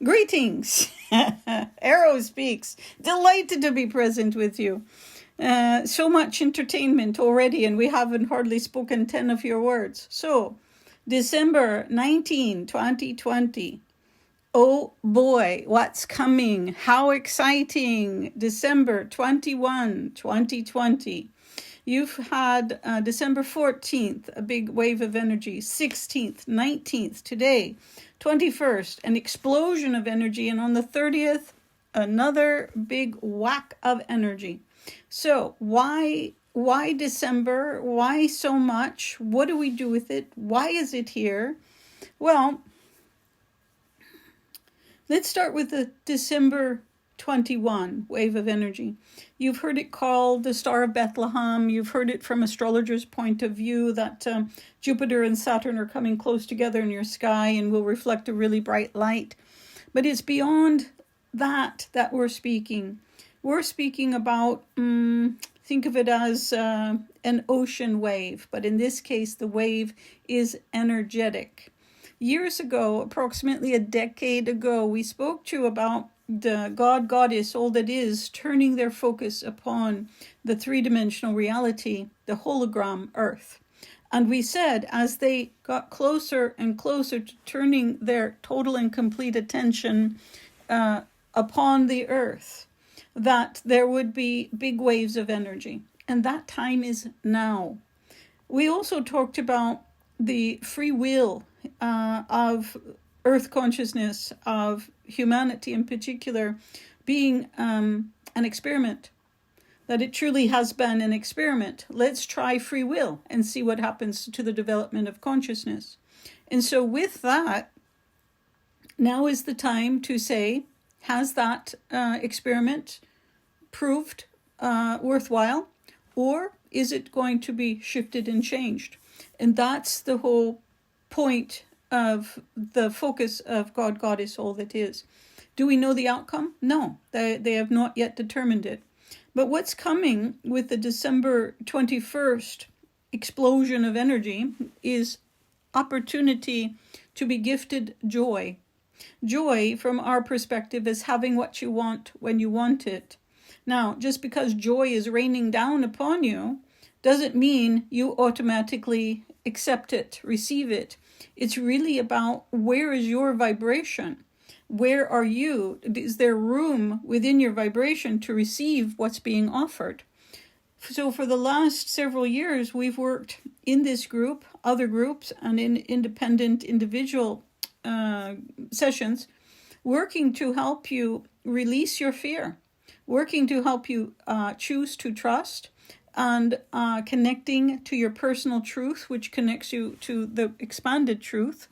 Greetings. Aero speaks. Delighted to be present with you. So much entertainment already, and we haven't hardly spoken 10 of your words. So, December 19, 2020. Oh boy, what's coming? How exciting! December 21, 2020. You've had December 14th, a big wave of energy, 16th, 19th, today, 21st, an explosion of energy, and on the 30th, another big whack of energy. So why December? Why so much? What do we do with it? Why is it here? Well, let's start with the December 21 wave of energy. You've heard it called the Star of Bethlehem. You've heard it from astrologers' point of view that Jupiter and Saturn are coming close together in your sky and will reflect a really bright light. But it's beyond that we're speaking. We're speaking about, think of it as an ocean wave, but in this case, the wave is energetic. Years ago, approximately a decade ago, we spoke to you about the God-Goddess, all that is, turning their focus upon the three-dimensional reality, the hologram Earth. And we said, as they got closer and closer to turning their total and complete attention upon the Earth, that there would be big waves of energy. And that time is now. We also talked about the free will of Earth consciousness, of humanity in particular, being an experiment, that it truly has been an experiment. Let's try free will and see what happens to the development of consciousness. And so with that, now is the time to say, has that experiment proved worthwhile, or is it going to be shifted and changed? And that's the whole point of the focus of God, Goddess, all that is. Do we know the outcome? No, they have not yet determined it. But what's coming with the December 21st explosion of energy is opportunity to be gifted joy. Joy, from our perspective, is having what you want when you want it. Now, just because joy is raining down upon you doesn't mean you automatically accept it, receive it. It's really about, where is your vibration? Where are you? Is there room within your vibration to receive what's being offered? So for the last several years, we've worked in this group, other groups, and in independent individual sessions, working to help you release your fear, working to help you choose to trust, and connecting to your personal truth, which connects you to the expanded truth,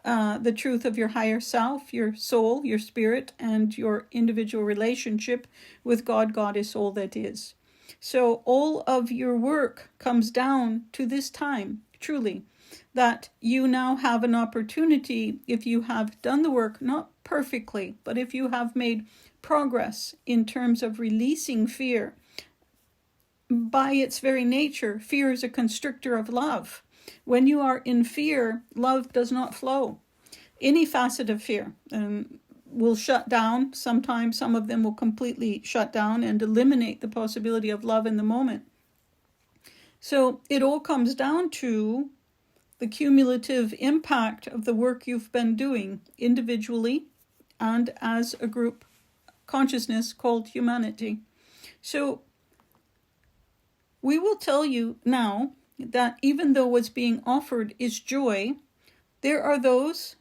the truth of your higher self, your soul, your spirit, and your individual relationship with God, Goddess, all that is. So all of your work comes down to this time, truly, that you now have an opportunity, if you have done the work, not perfectly, but if you have made progress in terms of releasing fear. By its very nature, fear is a constrictor of love. When you are in fear, love does not flow. Any facet of fear will shut down. Sometimes some of them will completely shut down and eliminate the possibility of love in the moment. So it all comes down to the cumulative impact of the work you've been doing individually and as a group consciousness called humanity. So we will tell you now that even though what's being offered is joy, there are those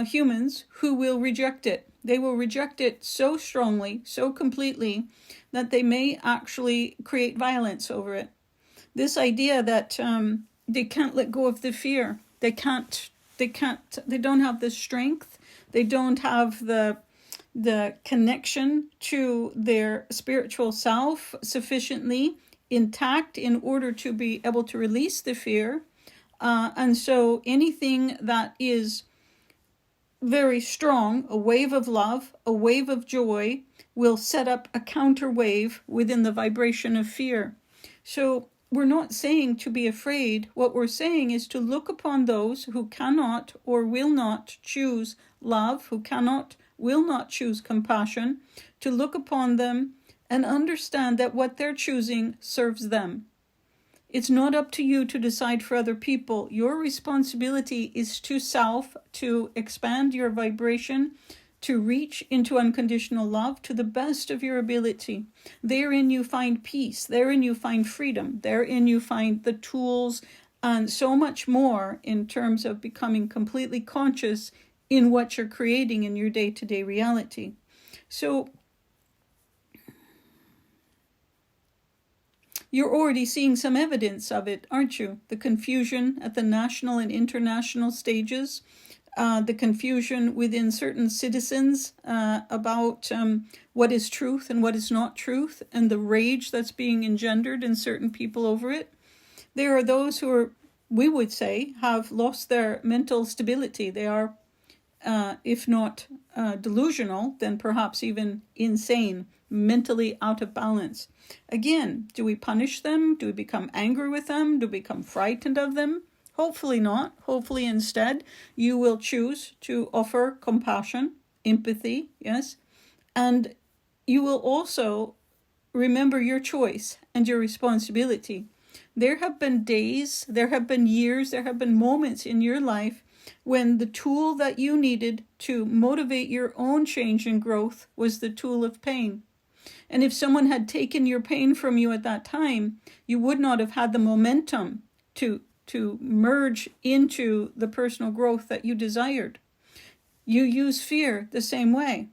humans who will reject it. They will reject it so strongly, so completely, that they may actually create violence over it. This idea that they can't let go of the fear. They don't have the strength. They don't have the connection to their spiritual self sufficiently intact in order to be able to release the fear. And so anything that is very strong, a wave of love, a wave of joy, will set up a counter wave within the vibration of fear. So we're not saying to be afraid. What we're saying is to look upon those who cannot or will not choose love, who cannot will not choose compassion, to look upon them and understand that what they're choosing serves them. It's not up to you to decide for other people. Your responsibility is to self, to expand your vibration, to reach into unconditional love to the best of your ability. Therein you find peace. Therein you find freedom. Therein you find the tools and so much more in terms of becoming completely conscious in what you're creating in your day-to-day reality. So you're already seeing some evidence of it, aren't you? The confusion at the national and international stages, the confusion within certain citizens about what is truth and what is not truth, and the rage that's being engendered in certain people over it. There are those who are, we would say, have lost their mental stability. They are, if not delusional, then perhaps even insane, mentally out of balance. Again, do we punish them? Do we become angry with them? Do we become frightened of them? Hopefully not. Hopefully instead you will choose to offer compassion, empathy, yes, and you will also remember your choice and your responsibility. There have been days, there have been years, there have been moments in your life when the tool that you needed to motivate your own change and growth was the tool of pain. And if someone had taken your pain from you at that time, you would not have had the momentum to merge into the personal growth that you desired. You use fear the same way.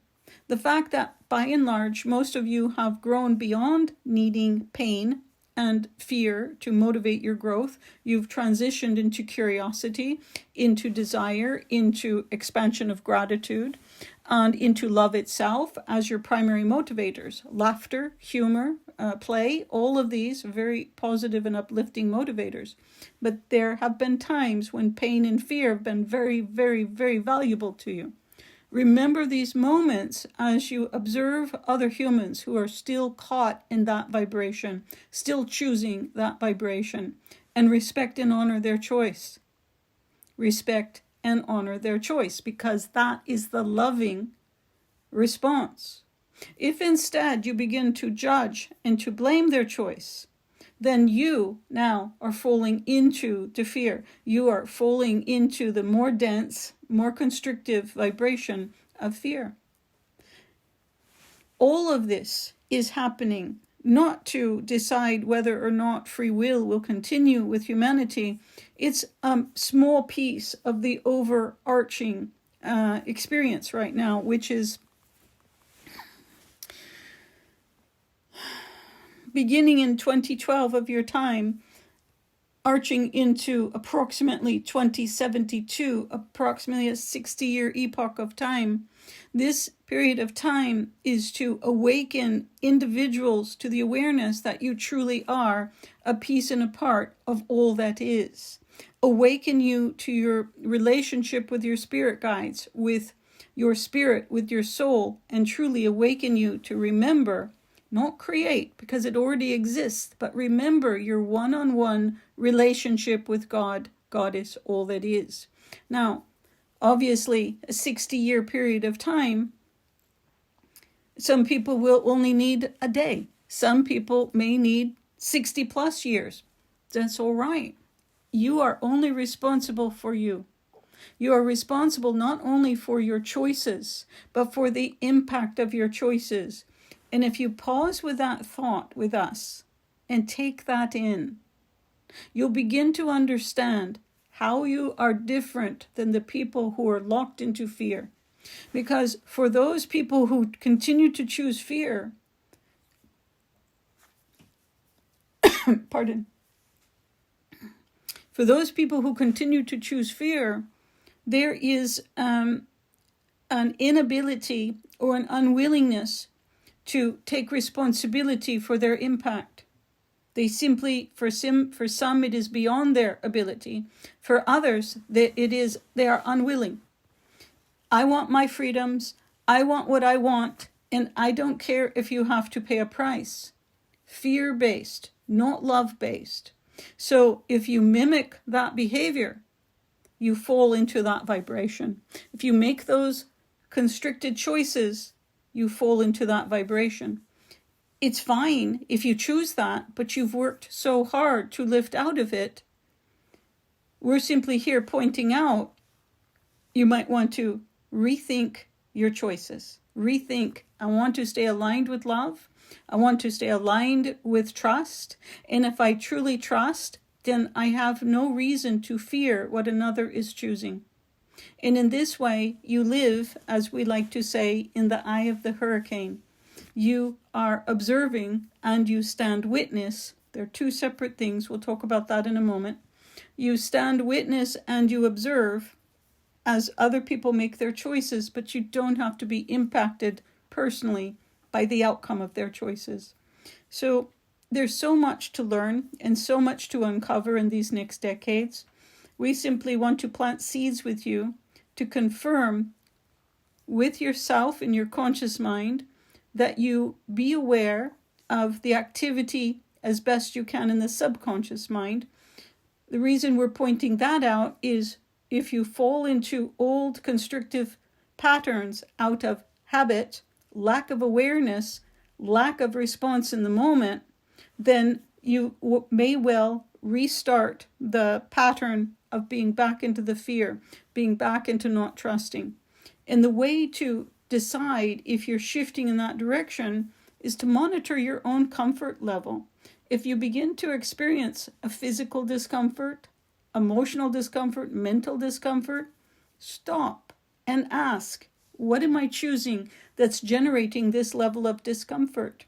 The fact that, by and large, most of you have grown beyond needing pain and fear to motivate your growth. You've transitioned into curiosity, into desire, into expansion of gratitude, and into love itself as your primary motivators. Laughter, humor, play, all of these are very positive and uplifting motivators. But there have been times when pain and fear have been very, very, very valuable to you. Remember these moments as you observe other humans who are still caught in that vibration, still choosing that vibration, and respect and honor their choice. Respect and honor their choice, because that is the loving response. If instead you begin to judge and to blame their choice, then you now are falling into the fear. You are falling into the more dense, more constrictive vibration of fear. All of this is happening not to decide whether or not free will continue with humanity. It's a small piece of the overarching experience right now, which is beginning in 2012 of your time, arching into approximately 2072, approximately a 60-year epoch of time. This period of time is to awaken individuals to the awareness that you truly are a piece and a part of all that is. Awaken you to your relationship with your spirit guides, with your spirit, with your soul, and truly awaken you to remember, not create, because it already exists, but remember your one-on-one relationship with God. God is all that is. Now, obviously, a 60-year period of time, some people will only need a day. Some people may need 60 plus years. That's all right. You are only responsible for you. You are responsible not only for your choices, but for the impact of your choices. And if you pause with that thought with us and take that in, you'll begin to understand how you are different than the people who are locked into fear. Because for those people who continue to choose fear, pardon, for those people who continue to choose fear, there is an inability or an unwillingness to take responsibility for their impact. They simply, for some, it is beyond their ability. For others, they are unwilling. I want my freedoms. I want what I want, and I don't care if you have to pay a price. Fear-based, not love-based. So if you mimic that behavior, you fall into that vibration. If you make those constricted choices, you fall into that vibration. It's fine if you choose that, but you've worked so hard to lift out of it. We're simply here pointing out you might want to rethink your choices. Rethink, I want to stay aligned with love. I want to stay aligned with trust. And if I truly trust, then I have no reason to fear what another is choosing. And in this way, you live, as we like to say, in the eye of the hurricane. You are observing and you stand witness. They're two separate things. We'll talk about that in a moment. You stand witness and you observe as other people make their choices, but you don't have to be impacted personally by the outcome of their choices. So there's so much to learn and so much to uncover in these next decades. We simply want to plant seeds with you to confirm with yourself in your conscious mind that you be aware of the activity as best you can in the subconscious mind. The reason we're pointing that out is if you fall into old constrictive patterns out of habit, lack of awareness, lack of response in the moment, then you may well restart the pattern of being back into the fear, being back into not trusting. And the way to decide if you're shifting in that direction is to monitor your own comfort level. If you begin to experience a physical discomfort, emotional discomfort, mental discomfort, stop and ask, what am I choosing that's generating this level of discomfort?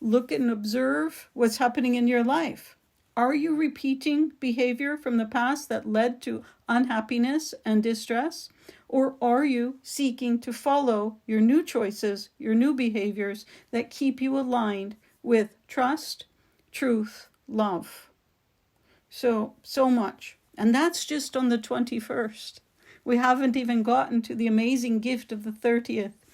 Look and observe what's happening in your life. Are you repeating behavior from the past that led to unhappiness and distress? Or are you seeking to follow your new choices, your new behaviors that keep you aligned with trust, truth, love? So much. And that's just on the 21st. We haven't even gotten to the amazing gift of the 30th.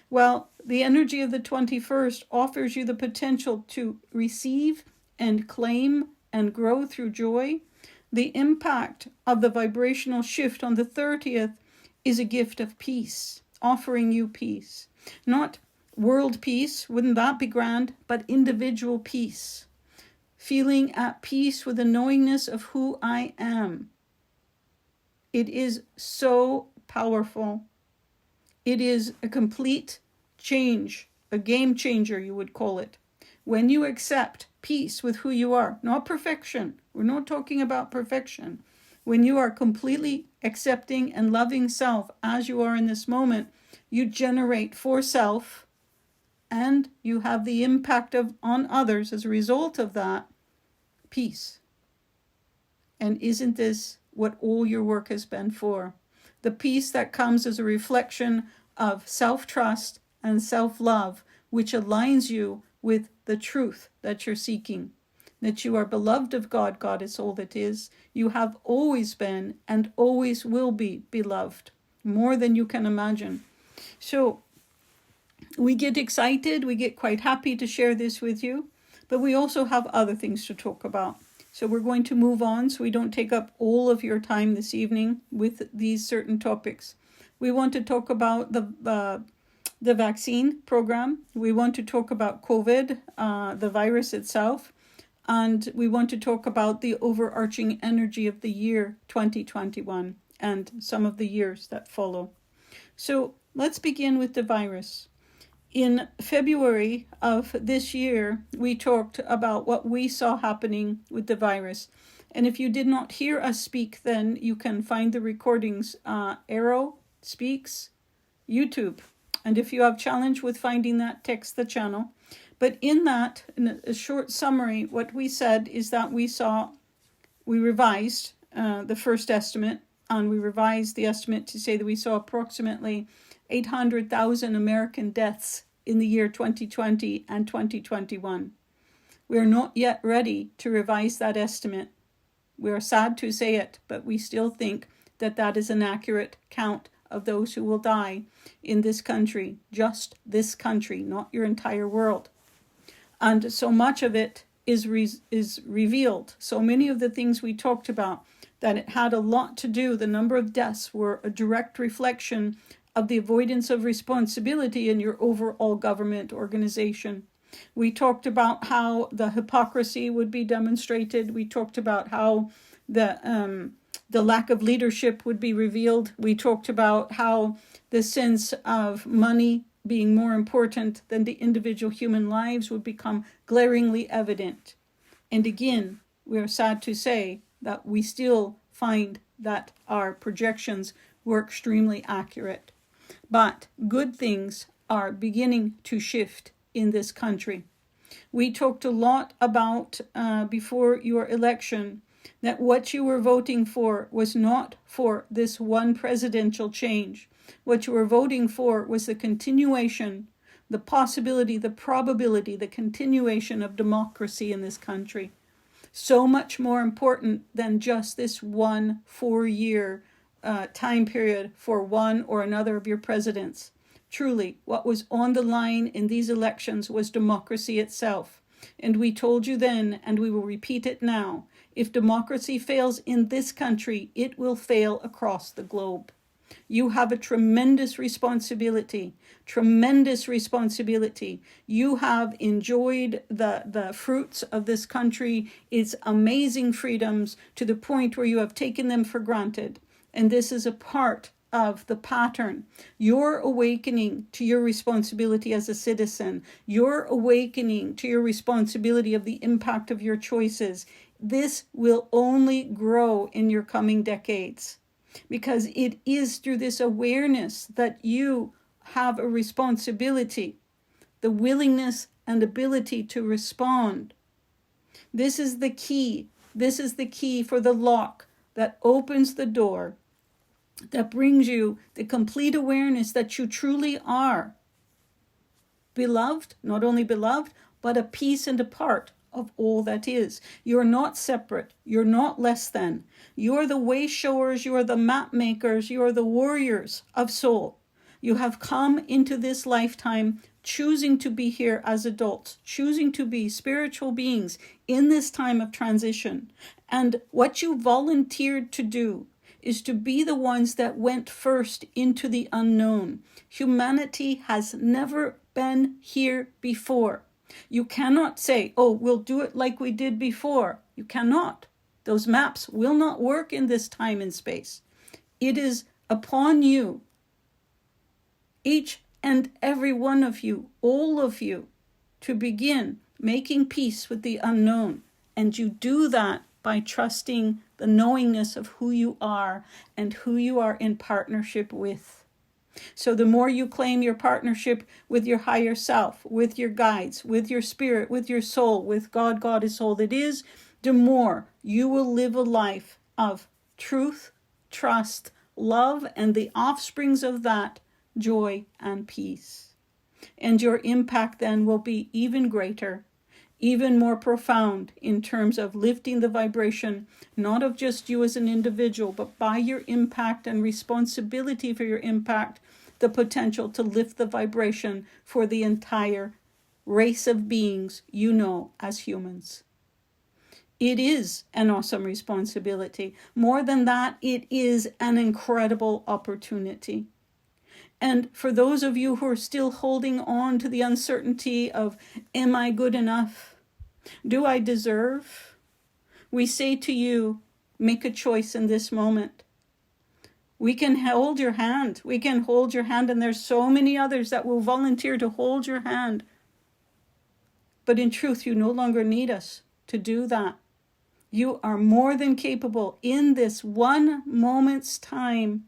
Well, the energy of the 21st offers you the potential to receive and claim and grow through joy. The impact of the vibrational shift on the 30th is a gift of peace, offering you peace. Not world peace, wouldn't that be grand, but individual peace. Feeling at peace with the knowingness of who I am. It is so powerful. It is a complete change, a game changer, you would call it. When you accept peace with who you are, not perfection. We're not talking about perfection. When you are completely accepting and loving self as you are in this moment, you generate for self and you have the impact on others as a result of that peace. And isn't this what all your work has been for? The peace that comes as a reflection of self-trust and self-love, which aligns you with the truth that you're seeking. That you are beloved of God. God is all that is. You have always been and always will be beloved, more than you can imagine. So we get excited, we get quite happy to share this with you, but we also have other things to talk about. So we're going to move on so we don't take up all of your time this evening with these certain topics. We want to talk about the vaccine program. We want to talk about COVID, the virus itself. And we want to talk about the overarching energy of the year 2021 and some of the years that follow. So let's begin with the virus. In February of this year, we talked about what we saw happening with the virus. And if you did not hear us speak, then you can find the recordings, Aero Speaks, YouTube. And if you have challenge with finding that, text the channel. But in that, in a short summary, what we said is that we revised the first estimate, and we revised the estimate to say that we saw approximately 800,000 American deaths in the year 2020 and 2021. We are not yet ready to revise that estimate. We are sad to say it, but we still think that that is an accurate count of those who will die in this country, just this country, not your entire world. And so much of it is revealed. So many of the things we talked about, that it had a lot to do, the number of deaths were a direct reflection of the avoidance of responsibility in your overall government organization. We talked about how the hypocrisy would be demonstrated. We talked about how the lack of leadership would be revealed. We talked about how the sense of money being more important than the individual human lives would become glaringly evident. And again, we are sad to say that we still find that our projections were extremely accurate. But good things are beginning to shift in this country. We talked a lot about, before your election, that what you were voting for was not for this one presidential change. What you were voting for was the continuation, the possibility, the probability, the continuation of democracy in this country. So much more important than just this one 4-year time period for one or another of your presidents. Truly, what was on the line in these elections was democracy itself. And we told you then, and we will repeat it now, if democracy fails in this country, it will fail across the globe. You have a tremendous responsibility, tremendous responsibility. You have enjoyed the fruits of this country, its amazing freedoms, to the point where you have taken them for granted. And this is a part of the pattern. Your awakening to your responsibility as a citizen, your awakening to your responsibility of the impact of your choices, this will only grow in your coming decades. Because it is through this awareness that you have a responsibility, the willingness and ability to respond. This is the key. This is the key for the lock that opens the door, that brings you the complete awareness that you truly are beloved, not only beloved, but a piece and a part of all that is. You're not separate. You're not less than. You're the way showers. You are the map makers. You are the warriors of soul. You have come into this lifetime choosing to be here as adults, choosing to be spiritual beings in this time of transition. And what you volunteered to do is to be the ones that went first into the unknown. Humanity has never been here before. You cannot say, oh, we'll do it like we did before. You cannot. Those maps will not work in this time and space. It is upon you, each and every one of you, all of you, to begin making peace with the unknown. And you do that by trusting the knowingness of who you are and who you are in partnership with. So the more you claim your partnership with your higher self, with your guides, with your spirit, with your soul, with God, God is all that is, the more you will live a life of truth, trust, love, and the offsprings of that, joy and peace. And your impact then will be even greater, even more profound in terms of lifting the vibration, not of just you as an individual, but by your impact and responsibility for your impact, the potential to lift the vibration for the entire race of beings you know as humans. It is an awesome responsibility. More than that, it is an incredible opportunity. And for those of you who are still holding on to the uncertainty of, am I good enough? Do I deserve? We say to you, make a choice in this moment. We can hold your hand. We can hold your hand, and there's so many others that will volunteer to hold your hand. But in truth, you no longer need us to do that. You are more than capable in this one moment's time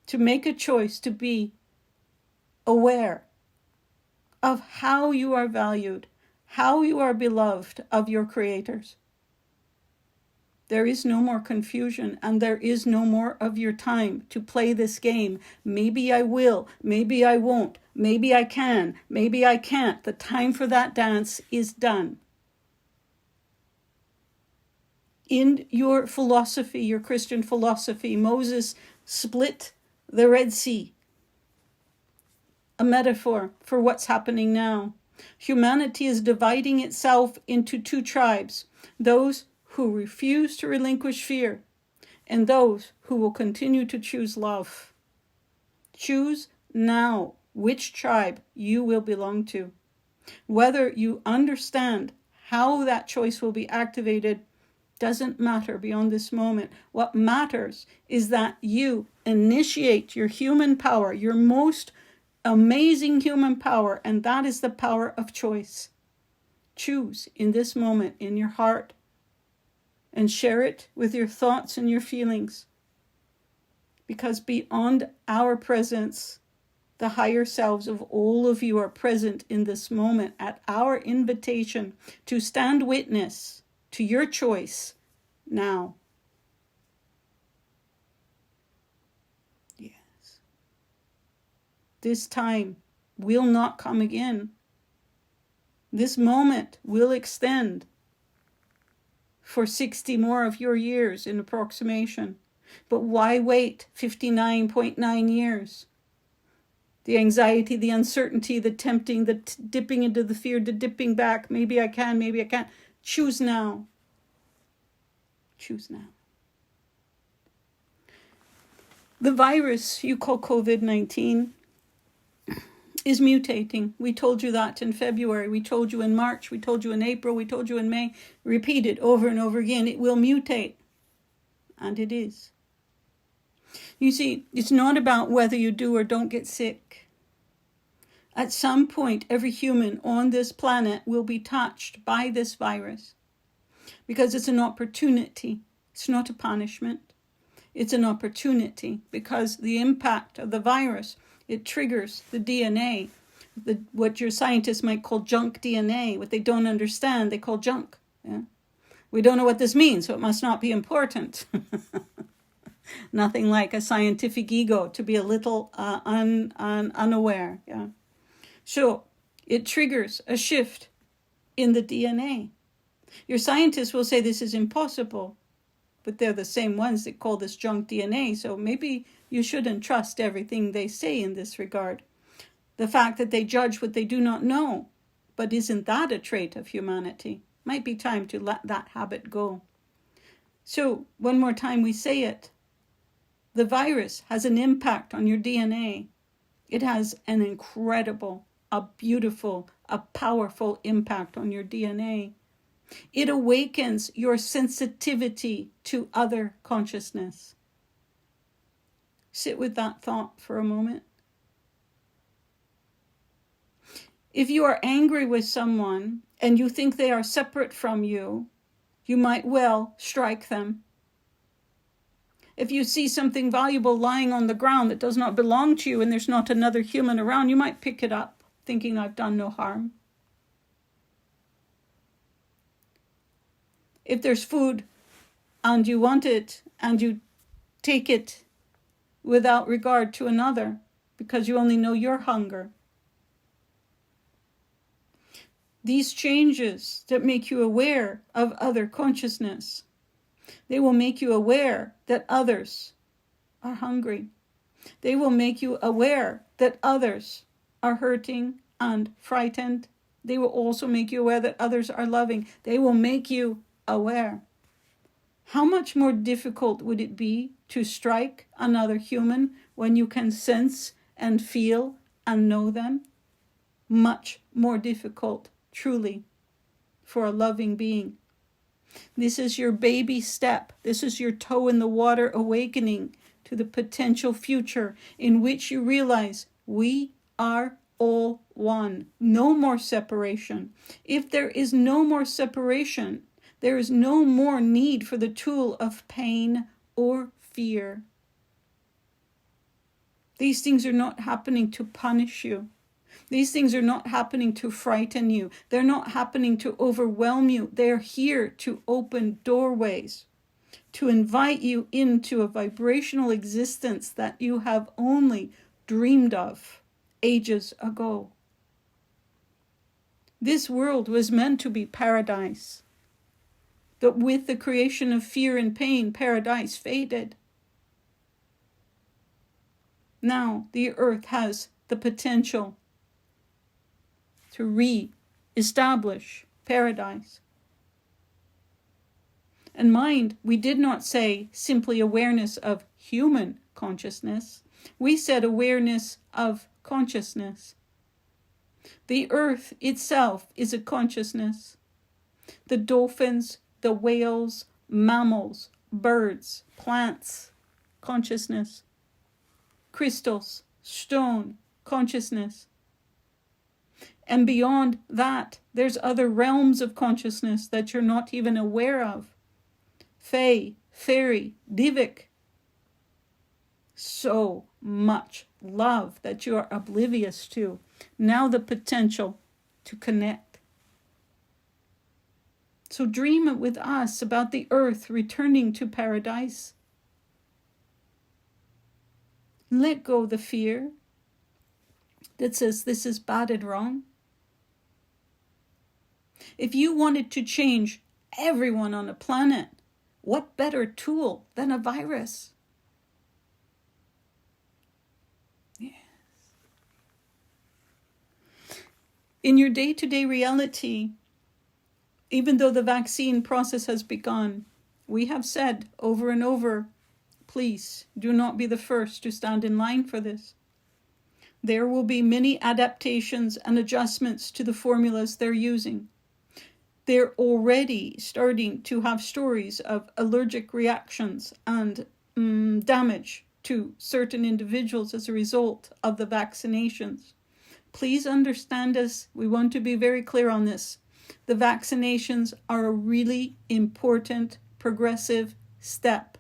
to make a choice to be aware of how you are valued, how you are beloved of your creators. There is no more confusion, and there is no more of your time to play this game. Maybe I will, maybe I won't, maybe I can, maybe I can't. The time for that dance is done. In your philosophy, your Christian philosophy, Moses split the Red Sea. A metaphor for what's happening now. Humanity is dividing itself into two tribes, those who refuse to relinquish fear and those who will continue to choose love. Choose now which tribe you will belong to. Whether you understand how that choice will be activated doesn't matter beyond this moment. What matters is that you initiate your human power, your most amazing human power, and that is the power of choice. Choose in this moment in your heart and share it with your thoughts and your feelings. Because beyond our presence, the higher selves of all of you are present in this moment at our invitation to stand witness to your choice now. Yes. This time will not come again. This moment will extend for 60 more of your years in approximation. But why wait 59.9 years? The anxiety, the uncertainty, the tempting, the dipping into the fear, the dipping back. Maybe I can, maybe I can't. Choose now. Choose now. The virus you call COVID-19 is mutating. We told you that in February. We told you in March. We told you in April. We told you in May. Repeated over and over again. It will mutate. And it is. You see, it's not about whether you do or don't get sick. At some point, every human on this planet will be touched by this virus because it's an opportunity. It's not a punishment. It's an opportunity because the impact of the virus, it triggers the DNA, what your scientists might call junk DNA. What they don't understand, they call junk. Yeah? We don't know what this means, so it must not be important. Nothing like a scientific ego to be a little unaware. Yeah. So it triggers a shift in the DNA. Your scientists will say this is impossible, but they're the same ones that call this junk DNA. So maybe you shouldn't trust everything they say in this regard. The fact that they judge what they do not know, but isn't that a trait of humanity? Might be time to let that habit go. So one more time we say it. The virus has an impact on your DNA. It has an incredible, a beautiful, a powerful impact on your DNA. It awakens your sensitivity to other consciousness. Sit with that thought for a moment. If you are angry with someone and you think they are separate from you, you might well strike them. If you see something valuable lying on the ground that does not belong to you and there's not another human around, you might pick it up, thinking I've done no harm. If there's food and you want it and you take it without regard to another because you only know your hunger. These changes that make you aware of other consciousness, they will make you aware that others are hungry. They will make you aware that others are hurting and frightened. They will also make you aware that others are loving. They will make you aware. How much more difficult would it be to strike another human when you can sense and feel and know them? Much more difficult, truly, for a loving being. This is your baby step. This is your toe in the water awakening to the potential future in which you realize we are all one. No more separation. If there is no more separation, there is no more need for the tool of pain or fear. These things are not happening to punish you. These things are not happening to frighten you. They're not happening to overwhelm you. They're here to open doorways, to invite you into a vibrational existence that you have only dreamed of ages ago. This world was meant to be paradise. But with the creation of fear and pain, paradise faded. Now the earth has the potential to re-establish paradise. And mind, we did not say simply awareness of human consciousness. We said awareness of consciousness. The earth itself is a consciousness. The dolphins, the whales, mammals, birds, plants, consciousness. Crystals, stone, consciousness. And beyond that, there's other realms of consciousness that you're not even aware of. Fae, fairy, Divik. So much love that you are oblivious to. Now the potential to connect. So dream with us about the earth returning to paradise. Let go the fear that says this is bad and wrong. If you wanted to change everyone on the planet, what better tool than a virus? Yes. In your day-to-day reality, even though the vaccine process has begun, we have said over and over, please do not be the first to stand in line for this. There will be many adaptations and adjustments to the formulas they're using. They're already starting to have stories of allergic reactions and damage to certain individuals as a result of the vaccinations. Please understand us. We want to be very clear on this. The vaccinations are a really important progressive step.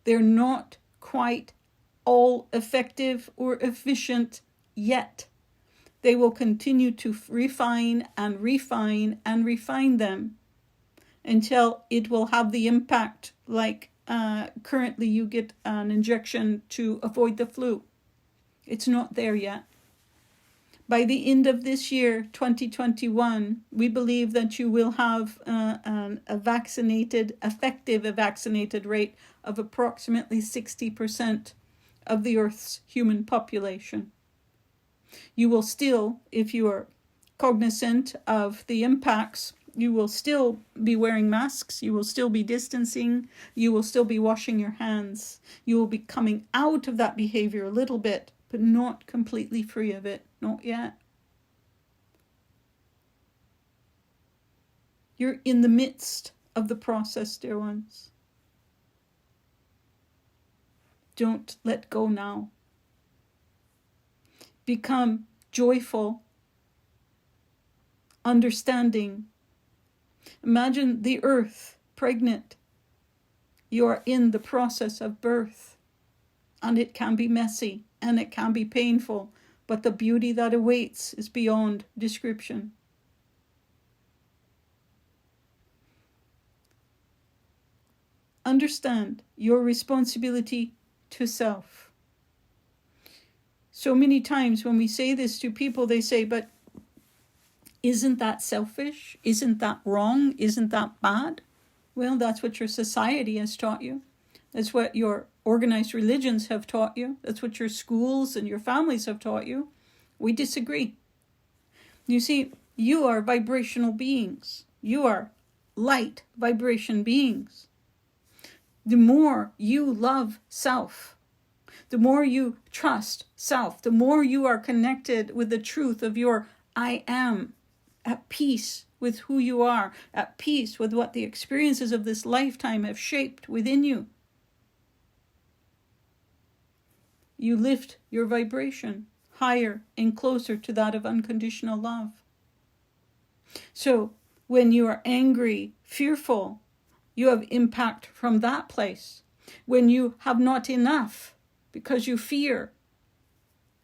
They're not quite all effective or efficient yet. They will continue to refine and refine and refine them until it will have the impact like currently you get an injection to avoid the flu. It's not there yet. By the end of this year, 2021, we believe that you will have a effective vaccinated rate of approximately 60% of the Earth's human population. You will still, if you are cognizant of the impacts, you will still be wearing masks, you will still be distancing, you will still be washing your hands. You will be coming out of that behavior a little bit, but not completely free of it, not yet. You're in the midst of the process, dear ones. Don't let go now. Become joyful, understanding. Imagine the earth pregnant. You are in the process of birth, and it can be messy and it can be painful, but the beauty that awaits is beyond description. Understand your responsibility to self. So many times when we say this to people, they say, but isn't that selfish? Isn't that wrong? Isn't that bad? Well, that's what your society has taught you. That's what your organized religions have taught you. That's what your schools and your families have taught you. We disagree. You see, you are vibrational beings. You are light vibration beings. The more you love self, the more you trust self, the more you are connected with the truth of your I am, at peace with who you are, at peace with what the experiences of this lifetime have shaped within you. You lift your vibration higher and closer to that of unconditional love. So when you are angry, fearful, you have impact from that place. When you have not enough because you fear,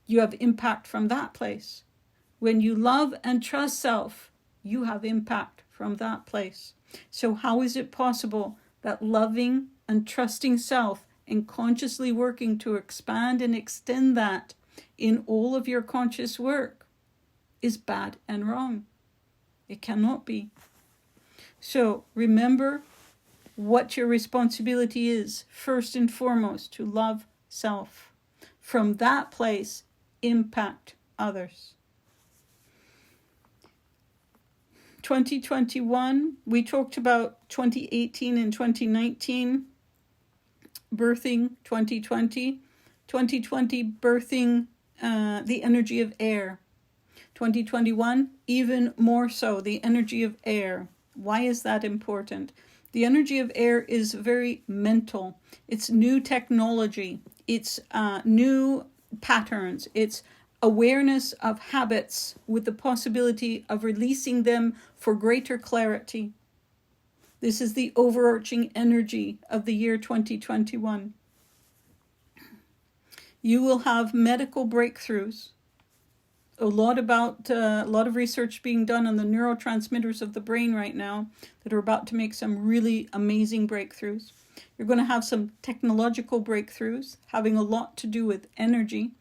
you have impact from that place. When you love and trust self, you have impact from that place. So how is it possible that loving and trusting self and consciously working to expand and extend that in all of your conscious work is bad and wrong? It cannot be. So remember what your responsibility is, first and foremost, to love self. From that place, impact others. 2021, we talked about 2018 and 2019, birthing 2020. 2020, birthing the energy of air. 2021, even more so, the energy of air. Why is that important? The energy of air is very mental. It's new technology. It's new patterns. It's awareness of habits with the possibility of releasing them for greater clarity. This is the overarching energy of the year 2021. You will have medical breakthroughs. A lot of research being done on the neurotransmitters of the brain right now that are about to make some really amazing breakthroughs. You're going to have some technological breakthroughs having a lot to do with energy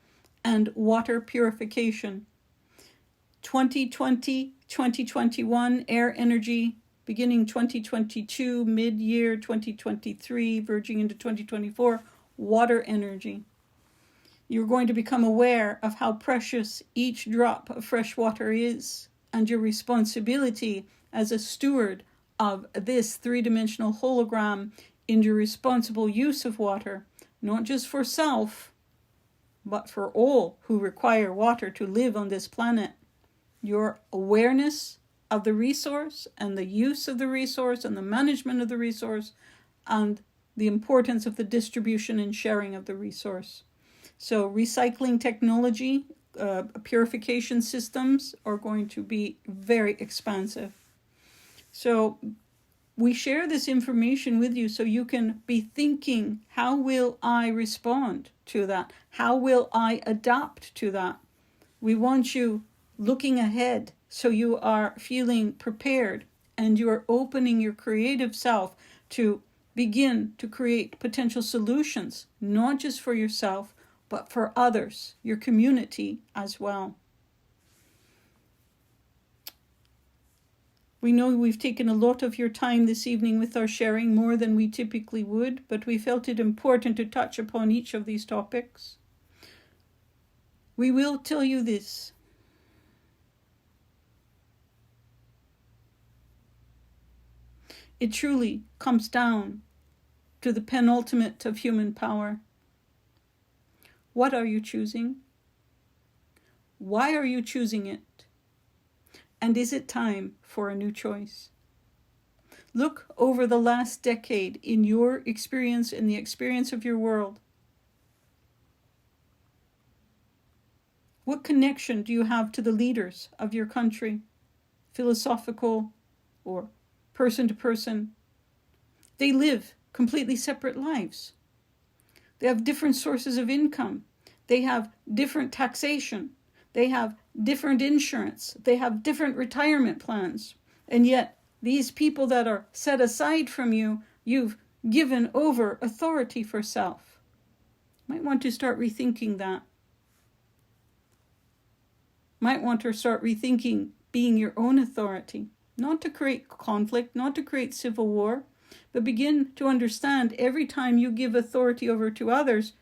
and water purification. 2020, 2021, air energy, beginning 2022, mid-year 2023, verging into 2024, water energy. You're going to become aware of how precious each drop of fresh water is and your responsibility as a steward of this three-dimensional hologram in your responsible use of water, not just for self, but for all who require water to live on this planet. Your awareness of the resource and the use of the resource and the management of the resource and the importance of the distribution and sharing of the resource. So recycling technology, purification systems are going to be very expansive. So we share this information with you so you can be thinking, how will I respond to that? How will I adapt to that? We want you looking ahead so you are feeling prepared and you are opening your creative self to begin to create potential solutions, not just for yourself, but for others, your community as well. We know we've taken a lot of your time this evening with our sharing, more than we typically would, but we felt it important to touch upon each of these topics. We will tell you this. It truly comes down to the penultimate of human power. What are you choosing? Why are you choosing it? And is it time for a new choice? Look over the last decade in your experience, in the experience of your world. What connection do you have to the leaders of your country? Philosophical or person to person? They live completely separate lives. They have different sources of income. They have different taxation. They have different insurance. They have different retirement plans. And yet, these people that are set aside from you, you've given over authority for self. Might want to start rethinking that. Might want to start rethinking being your own authority. Not to create conflict, not to create civil war, but begin to understand every time you give authority over to others,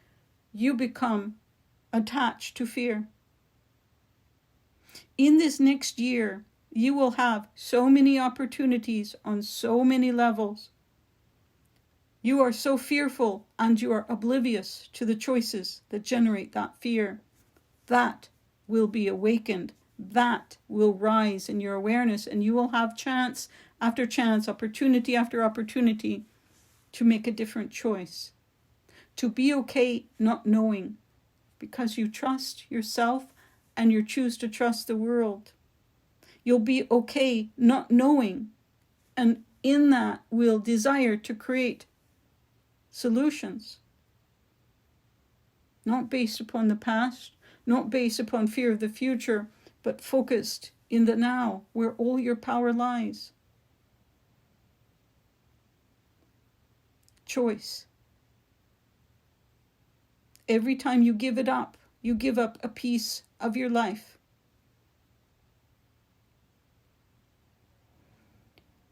you become attached to fear. In this next year, you will have so many opportunities on so many levels. You are so fearful and you are oblivious to the choices that generate that fear. That will be awakened. That will rise in your awareness, and you will have chance after chance, opportunity after opportunity to make a different choice. To be okay not knowing, because you trust yourself and you choose to trust the world. You'll be okay not knowing, and in that will desire to create solutions. Not based upon the past, not based upon fear of the future, but focused in the now, where all your power lies. Choice. Every time you give it up, you give up a piece of your life.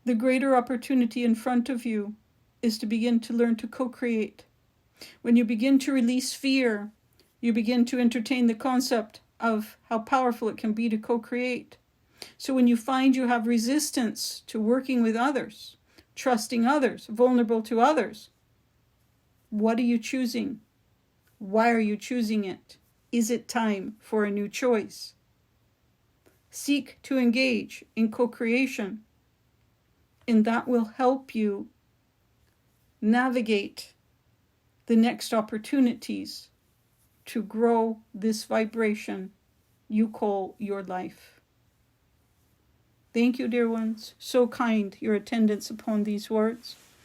The greater opportunity in front of you is to begin to learn to co-create. When you begin to release fear, you begin to entertain the concept of how powerful it can be to co-create. So when you find you have resistance to working with others, trusting others, vulnerable to others, what are you choosing? Why are you choosing it? Is it time for a new choice? Seek to engage in co-creation, and that will help you navigate the next opportunities to grow this vibration you call your life. Thank you, dear ones. So kind, your attendance upon these words.